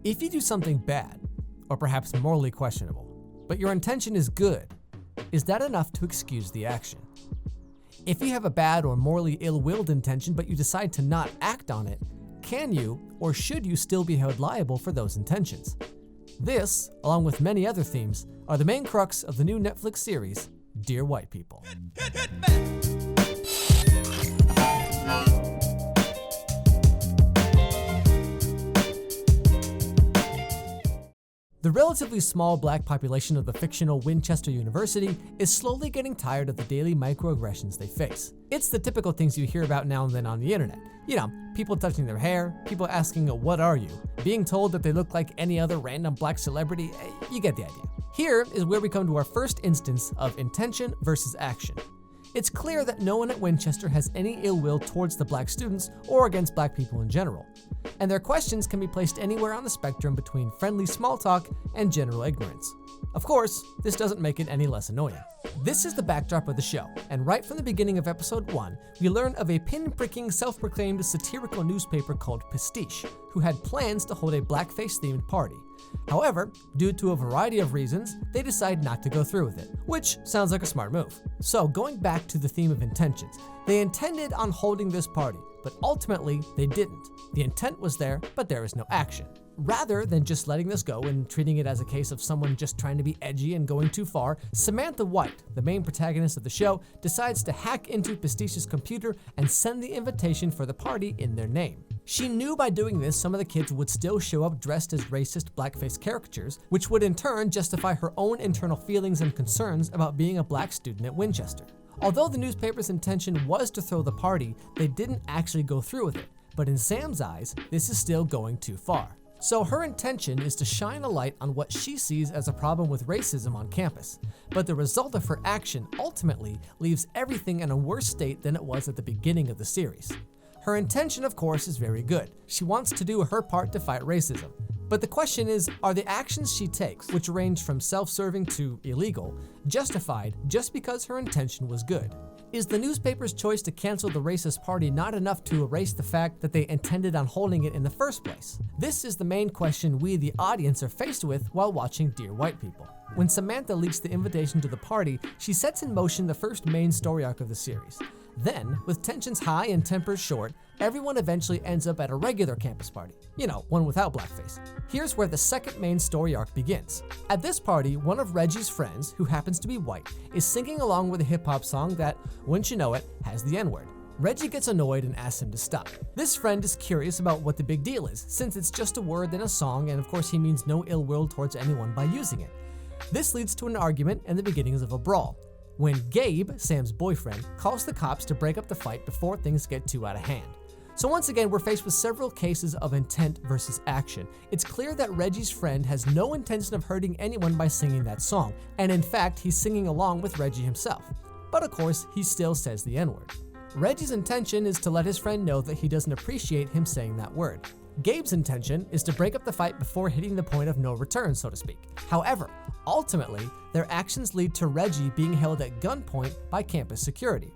If you do something bad, or perhaps morally questionable, but your intention is good, is that enough to excuse the action? If you have a bad or morally ill-willed intention but you decide to not act on it, can you or should you still be held liable for those intentions? This, along with many other themes, are the main crux of the new Netflix series, Dear White People. The relatively small black population of the fictional Winchester University is slowly getting tired of the daily microaggressions they face. It's the typical things you hear about now and then on the internet. You know, people touching their hair, people asking, "What are you?" being told that they look like any other random black celebrity. You get the idea. Here is where we come to our first instance of intention versus action. It's clear that no one at Winchester has any ill will towards the black students or against black people in general, and their questions can be placed anywhere on the spectrum between friendly small talk and general ignorance. Of course, this doesn't make it any less annoying. This is the backdrop of the show, and right from the beginning of episode 1, we learn of a pin-pricking, self-proclaimed satirical newspaper called Pastiche, who had plans to hold a blackface-themed party. However, due to a variety of reasons, they decide not to go through with it, which sounds like a smart move. So going back to the theme of intentions, they intended on holding this party, but ultimately they didn't. The intent was there, but there is no action. Rather than just letting this go and treating it as a case of someone just trying to be edgy and going too far, Samantha White, the main protagonist of the show, decides to hack into Pastiche's computer and send the invitation for the party in their name. She knew by doing this some of the kids would still show up dressed as racist blackface caricatures, which would in turn justify her own internal feelings and concerns about being a black student at Winchester. Although the newspaper's intention was to throw the party, they didn't actually go through with it. But in Sam's eyes, this is still going too far. So her intention is to shine a light on what she sees as a problem with racism on campus. But the result of her action ultimately leaves everything in a worse state than it was at the beginning of the series. Her intention, of course, is very good. She wants to do her part to fight racism. But the question is, are the actions she takes, which range from self-serving to illegal, justified just because her intention was good? Is the newspaper's choice to cancel the racist party not enough to erase the fact that they intended on holding it in the first place? This is the main question we, the audience, are faced with while watching Dear White People. When Samantha leaks the invitation to the party, she sets in motion the first main story arc of the series. Then, with tensions high and tempers short, everyone eventually ends up at a regular campus party. You know, one without blackface. Here's where the second main story arc begins. At this party, one of Reggie's friends, who happens to be white, is singing along with a hip-hop song that, wouldn't you know it, has the N-word. Reggie gets annoyed and asks him to stop. This friend is curious about what the big deal is, since it's just a word in a song and of course he means no ill will towards anyone by using it. This leads to an argument and the beginnings of a brawl, when Gabe, Sam's boyfriend, calls the cops to break up the fight before things get too out of hand. So once again, we're faced with several cases of intent versus action. It's clear that Reggie's friend has no intention of hurting anyone by singing that song, and in fact, he's singing along with Reggie himself. But of course, he still says the N-word. Reggie's intention is to let his friend know that he doesn't appreciate him saying that word. Gabe's intention is to break up the fight before hitting the point of no return, so to speak. However, ultimately, their actions lead to Reggie being held at gunpoint by campus security.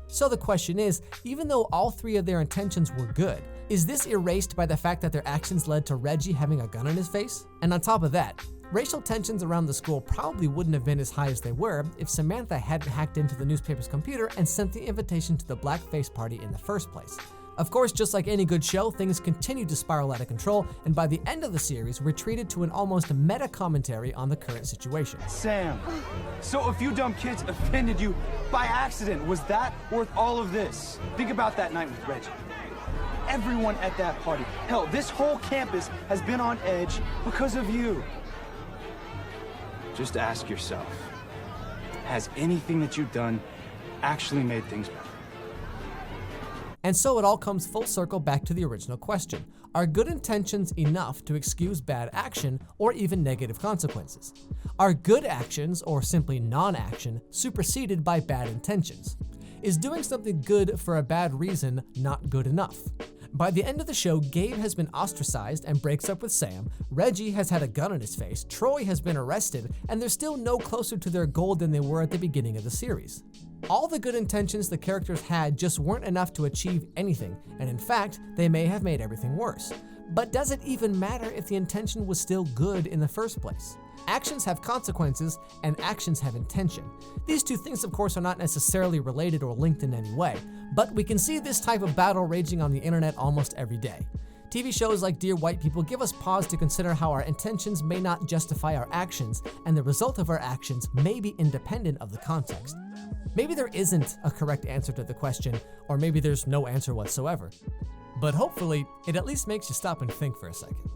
So the question is, even though all three of their intentions were good, is this erased by the fact that their actions led to Reggie having a gun in his face? And on top of that, racial tensions around the school probably wouldn't have been as high as they were if Samantha hadn't hacked into the newspaper's computer and sent the invitation to the blackface party in the first place. Of course, just like any good show, things continue to spiral out of control, and by the end of the series, we're treated to an almost meta commentary on the current situation. Sam, so a few dumb kids offended you by accident. Was that worth all of this? Think about that night with Reggie. Everyone at that party, hell, this whole campus has been on edge because of you. Just ask yourself, has anything that you've done actually made things better? And so it all comes full circle back to the original question. Are good intentions enough to excuse bad action or even negative consequences? Are good actions, or simply non-action, superseded by bad intentions? Is doing something good for a bad reason not good enough? By the end of the show, Gabe has been ostracized and breaks up with Sam, Reggie has had a gun in his face, Troy has been arrested, and they're still no closer to their goal than they were at the beginning of the series. All the good intentions the characters had just weren't enough to achieve anything, and in fact, they may have made everything worse. But does it even matter if the intention was still good in the first place? Actions have consequences, and actions have intention. These two things, of course, are not necessarily related or linked in any way, but we can see this type of battle raging on the internet almost every day. TV shows like Dear White People give us pause to consider how our intentions may not justify our actions, and the result of our actions may be independent of the context. Maybe there isn't a correct answer to the question, or maybe there's no answer whatsoever. But hopefully, it at least makes you stop and think for a second.